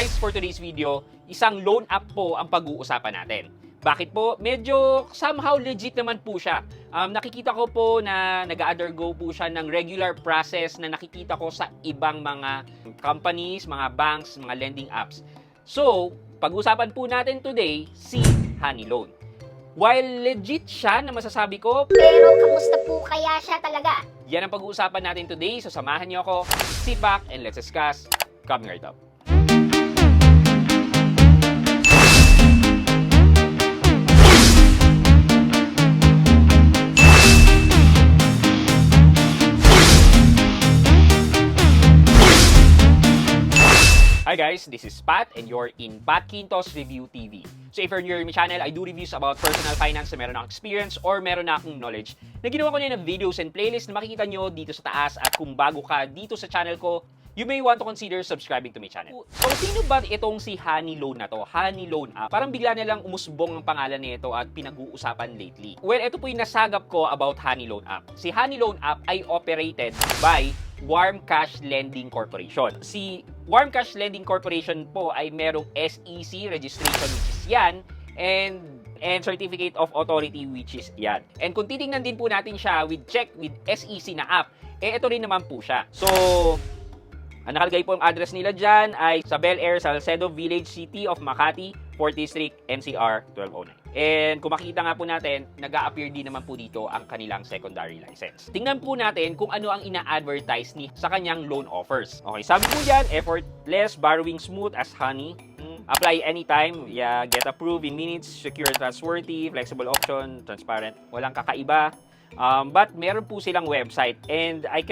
Guys, for today's video, isang loan app po ang pag-uusapan natin. Bakit po? Medyo somehow legit naman po siya. Nakikita ko po na nag-undergo po siya ng regular process na nakikita ko sa ibang mga companies, mga banks, mga lending apps. So, pag-usapan po natin today si Honey Loan. While legit siya na masasabi ko, pero kamusta po kaya siya talaga? Yan ang pag-uusapan natin today. So, samahan niyo ako. Sit back and let's discuss. Coming right up. Hi guys, this is Pat and you're in Pat Quintos Review TV. So if you're new to my channel, I do reviews about personal finance na meron akong experience or meron na akong knowledge na ginawa ko niya ng videos and playlist na makikita nyo dito sa taas. At kung bago ka dito sa channel ko, you may want to consider subscribing to my channel. So sino ba itong si Honey Loan na to? Honey Loan app. Parang bigla nilang umusbong ang pangalan nito at pinag-uusapan lately. Well, ito po yung nasagap ko about Honey Loan app. Si Honey Loan app ay operated by Warm Cash Lending Corporation. Si Warm Cash Lending Corporation po ay merong SEC registration which is yan and Certificate of Authority which is yan. And kung titingnan din po natin siya with check with SEC na app, ito rin naman po siya. So, ang nakalagay po ang address nila dyan ay sa Bel Air, Salcedo Village, City of Makati, 4th District, NCR 1209. And kung makita nga po natin, nag-a-appear din naman po dito ang kanilang secondary license. Tingnan po natin kung ano ang ina-advertise ni sa kanyang loan offers. Okay, sabi po dyan, effortless, borrowing smooth as honey. Apply anytime, get approved in minutes, secure, trustworthy, flexible option, transparent, walang kakaiba. But meron po silang website and I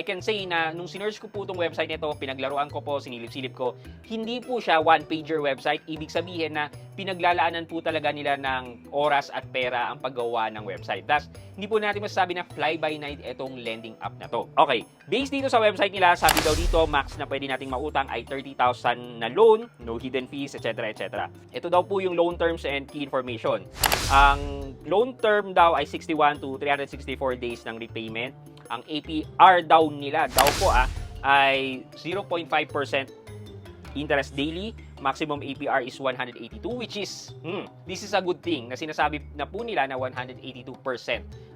can say na nung sinearch ko po itong website nito, pinaglaruan ko po, sinilip-silip ko, hindi po siya one-pager website. Ibig sabihin na pinaglalaanan po talaga nila ng oras at pera ang paggawa ng website. Thus, hindi po natin masasabi na fly-by-night itong lending app na to. Okay, based dito sa website nila, sabi daw dito, max na pwede nating mautang ay 30,000 na loan, no hidden fees, etc. etc. Ito daw po yung loan terms and key information. Ang loan term daw ay 61 to 364 days ng repayment. Ang APR daw nila, ay 0.5% interest daily. Maximum APR is 182, which is, this is a good thing na sinasabi na po nila na 182%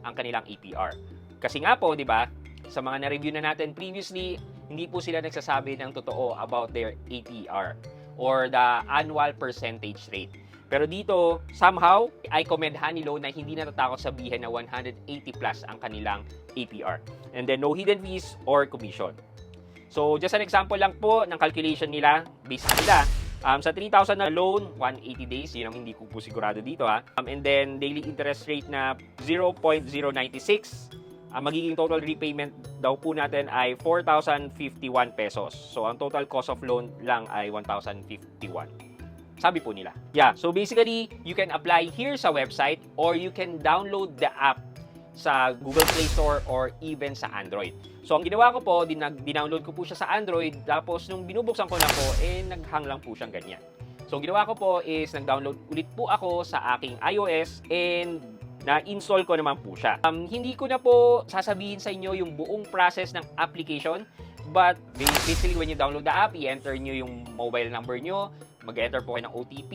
ang kanilang APR. Kasi nga po, di ba, sa mga na-review na natin previously, hindi po sila nagsasabi ng totoo about their APR or the annual percentage rate. Pero dito, somehow, I commend Honey Loan na hindi natatakot sabihin na 180 plus ang kanilang APR. And then, no hidden fees or commission. So, just an example lang po ng calculation nila, based nila. Sa 3,000 na loan, 180 days, yun ang hindi ko po sigurado dito and then, daily interest rate na 0.096. Ang magiging total repayment daw po natin ay 4,051 pesos. So, ang total cost of loan lang ay 1,051. Sabi po nila. So basically, you can apply here sa website or you can download the app sa Google Play Store or even sa Android. So ang ginawa ko po, dinownload ko po siya sa Android, tapos nung binubuksan ko na po, naghang lang po siyang ganyan. So ang ginawa ko po is nag-download ulit po ako sa aking iOS and na-install ko naman po siya. Hindi ko na po sasabihin sa inyo yung buong process ng application, but basically when you download the app, i-enter nyo yung mobile number nyo, mag-enter po kayo ng OTP,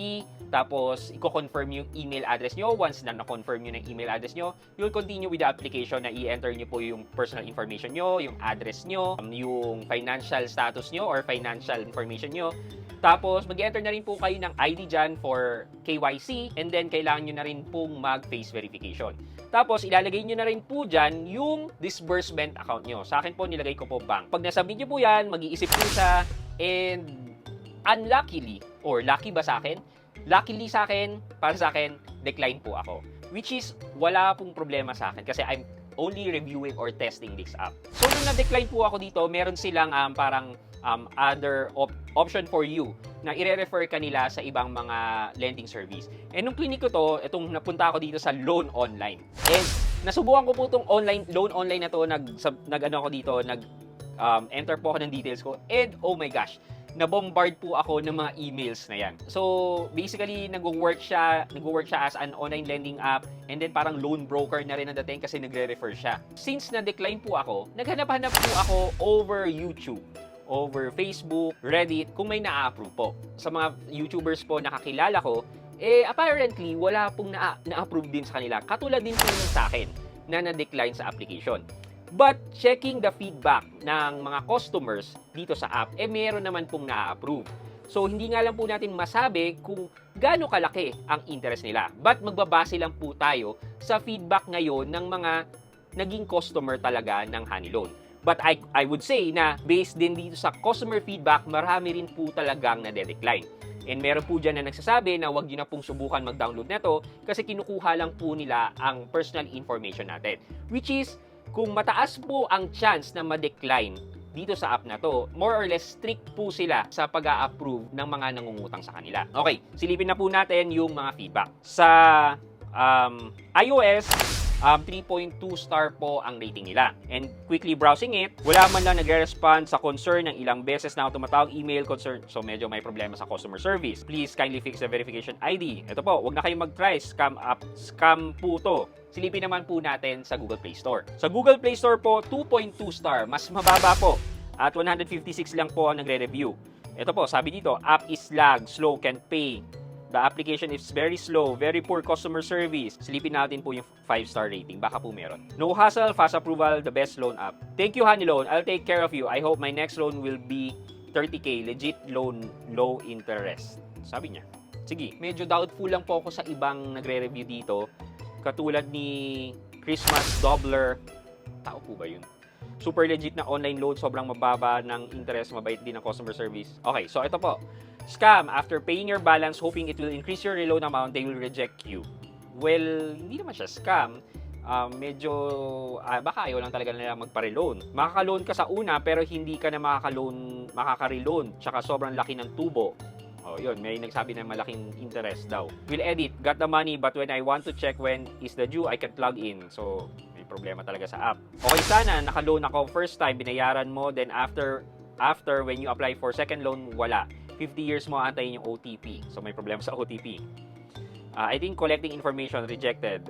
tapos i-confirm yung email address nyo. Once na na-confirm nyo ng email address nyo, you'll continue with the application na i-enter nyo po yung personal information nyo, yung address nyo, yung financial status nyo or financial information nyo. Tapos, mag-enter na rin po kayo ng ID dyan for KYC and then kailangan nyo na rin pong mag-face verification. Tapos, ilalagay nyo na rin po dyan yung disbursement account nyo. Sa akin po, nilagay ko po bank. Pag nasubmit nyo po yan, mag-iisip po siya and unluckily, or lucky ba sa akin? Luckily sa akin, para sa akin, decline po ako. Which is, wala pong problema sa akin kasi I'm only reviewing or testing this app. So, nung na-decline po ako dito, meron silang parang other option for you na i-refer ka nila sa ibang mga lending service. And nung clinic ko to, itong napunta ako dito sa Loan Online. And nasubukan ko po itong Loan Online na to, enter po ako ng details ko. And oh my gosh, na-bombard po ako ng mga emails na yan. So, basically, nag-work siya as an online lending app and then parang loan broker na rin ang dating kasi nagre-refer siya. Since na-decline po ako, naghanap-hanap po ako over YouTube over Facebook, Reddit, kung may na-approve po. Sa mga YouTubers po nakakilala ko, apparently, wala pong na-approve din sa kanila. Katulad din po ng sa akin na na-decline sa application. But, checking the feedback ng mga customers dito sa app, meron naman pong na-approve. So, hindi nga lang po natin masabi kung gaano kalaki ang interest nila. But, magbabase lang po tayo sa feedback ngayon ng mga naging customer talaga ng Honeyloan. But I would say na based din dito sa customer feedback, marami rin po talagang nade-decline. And meron po dyan na nagsasabi na huwag nyo na pong subukan mag-download nito kasi kinukuha lang po nila ang personal information natin. Which is, kung mataas po ang chance na ma-decline dito sa app na to, more or less strict po sila sa pag-a-approve ng mga nangungutang sa kanila. Okay, silipin na po natin yung mga feedback. Sa iOS, 3.2 star po ang rating nila. And quickly browsing it, wala man lang nagre-respond sa concern ng ilang beses na ako tumatawag email concern. So medyo may problema sa customer service. Please kindly fix the verification ID. Ito po, wag na kayong mag-try. Scam po to. Silipin naman po natin sa Google Play Store. Sa Google Play Store po, 2.2 star. Mas mababa po. At 156 lang po ang nagre-review. Ito po, sabi dito, app is lag, slow, can't pay. The application is very slow, very poor customer service. Silipin natin po yung 5-star rating. Baka po meron. No hassle, fast approval, the best loan app. Thank you, Honeyloan. I'll take care of you. I hope my next loan will be 30K. Legit loan, low interest. Sabi niya. Sige, medyo doubtful lang po ako sa ibang nagre-review dito. Katulad ni Christmas Doubler. Tao po ba yun? Super legit na online loan. Sobrang mababa ng interest. Mabait din ang customer service. Okay, so ito po. Scam, after paying your balance, hoping it will increase your loan amount, they will reject you. Well, hindi naman siya scam. Baka ayaw lang talaga nila magpa-reloan. Makaka-loan ka sa una, pero hindi ka na makaka-reloan. Tsaka sobrang laki ng tubo. Oh, yun, may nagsabi na malaking interest daw. Will edit, got the money, but when I want to check when is the due, I can't log in. So, may problema talaga sa app. Okay sana, naka-loan ako first time, binayaran mo, then after when you apply for second loan, wala. 50 years mo antayin yung OTP. So, may problema sa OTP. I think collecting information, rejected,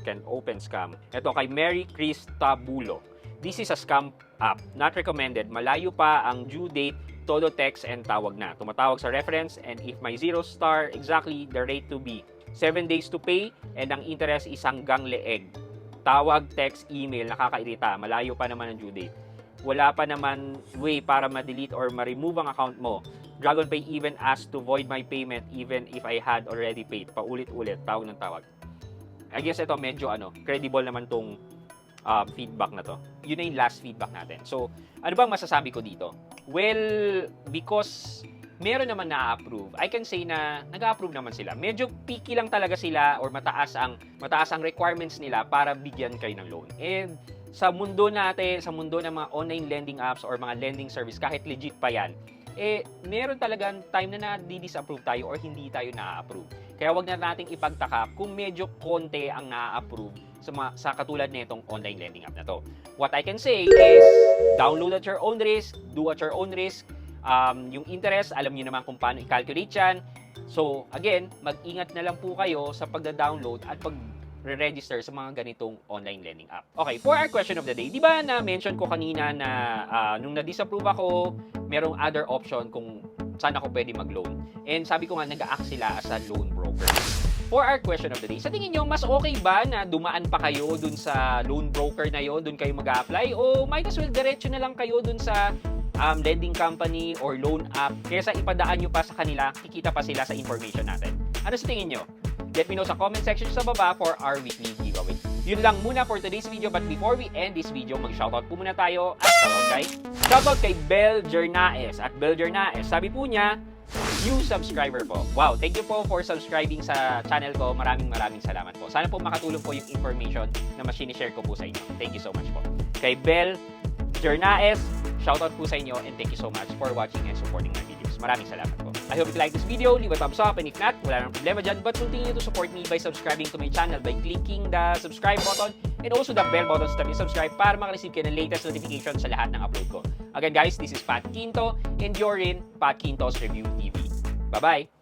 can open scam. Ito kay Mary Chris Tabulo. This is a scam app. Not recommended. Malayo pa ang due date, todo text and tawag na. Tumatawag sa reference and if may 0 star, exactly the rate to be. 7 days to pay and ang interest is hanggang leeg. Tawag, text, email, nakakairita. Malayo pa naman ang due date. Wala pa naman way para ma-delete or ma-remove ang account mo. DragonPay even asked to void my payment even if I had already paid. Paulit-ulit, tawag ng tawag. I guess ito medyo credible naman tong feedback na to. Yun na yung last feedback natin. So, ano bang masasabi ko dito? Well, because meron naman na-approve, I can say na nag-approve naman sila. Medyo picky lang talaga sila or mataas ang requirements nila para bigyan kayo ng loan. And sa mundo natin, sa mundo ng mga online lending apps or mga lending service, kahit legit pa yan, meron talagang time na na-disapprove tayo or hindi tayo na-approve. Kaya wag na nating ipagtaka kung medyo konti ang na-approve sa katulad nitong online lending app na to. What I can say is, download at your own risk, do at your own risk. Yung interest, alam niyo naman kung paano i-calculate yan. So, again, mag-ingat na lang po kayo sa pagda-download at pag-re-register sa mga ganitong online lending app. Okay, for our question of the day, di ba na-mention ko kanina na nung na-disapprove ako, merong other option kung saan ako pwede mag-loan. And sabi ko nga, nag-a-act sila as a loan broker. For our question of the day, sa tingin nyo, mas okay ba na dumaan pa kayo dun sa loan broker na yon, dun kayo mag-a-apply, o might as well diretso na lang kayo dun sa lending company or loan app, kaysa ipadaan nyo pa sa kanila, kikita pa sila sa information natin. Ano sa tingin nyo? Let me know sa comment section sa baba for our weekly giveaway. Yun lang muna for today's video, but before we end this video, mag-shoutout po muna tayo at shoutout kay Bel Jernaes. At Bel Jernaes, sabi po niya, new subscriber po. Wow, thank you po for subscribing sa channel ko. Maraming salamat po. Sana po makatulong po yung information na mas sinishare ko po sa inyo. Thank you so much po. Kay Bel Jernaes, shoutout po sa inyo and thank you so much for watching and supporting my videos. Maraming salamat po. I hope you like this video. Leave a thumbs up and if not, wala nang problema dyan. But continue to support me by subscribing to my channel by clicking the subscribe button and also the bell button sa tabi subscribe para makareceive kayo ng latest notification sa lahat ng upload ko. Again guys, this is Pat Quinto and you're in Pat Quinto's Review TV. Bye-bye!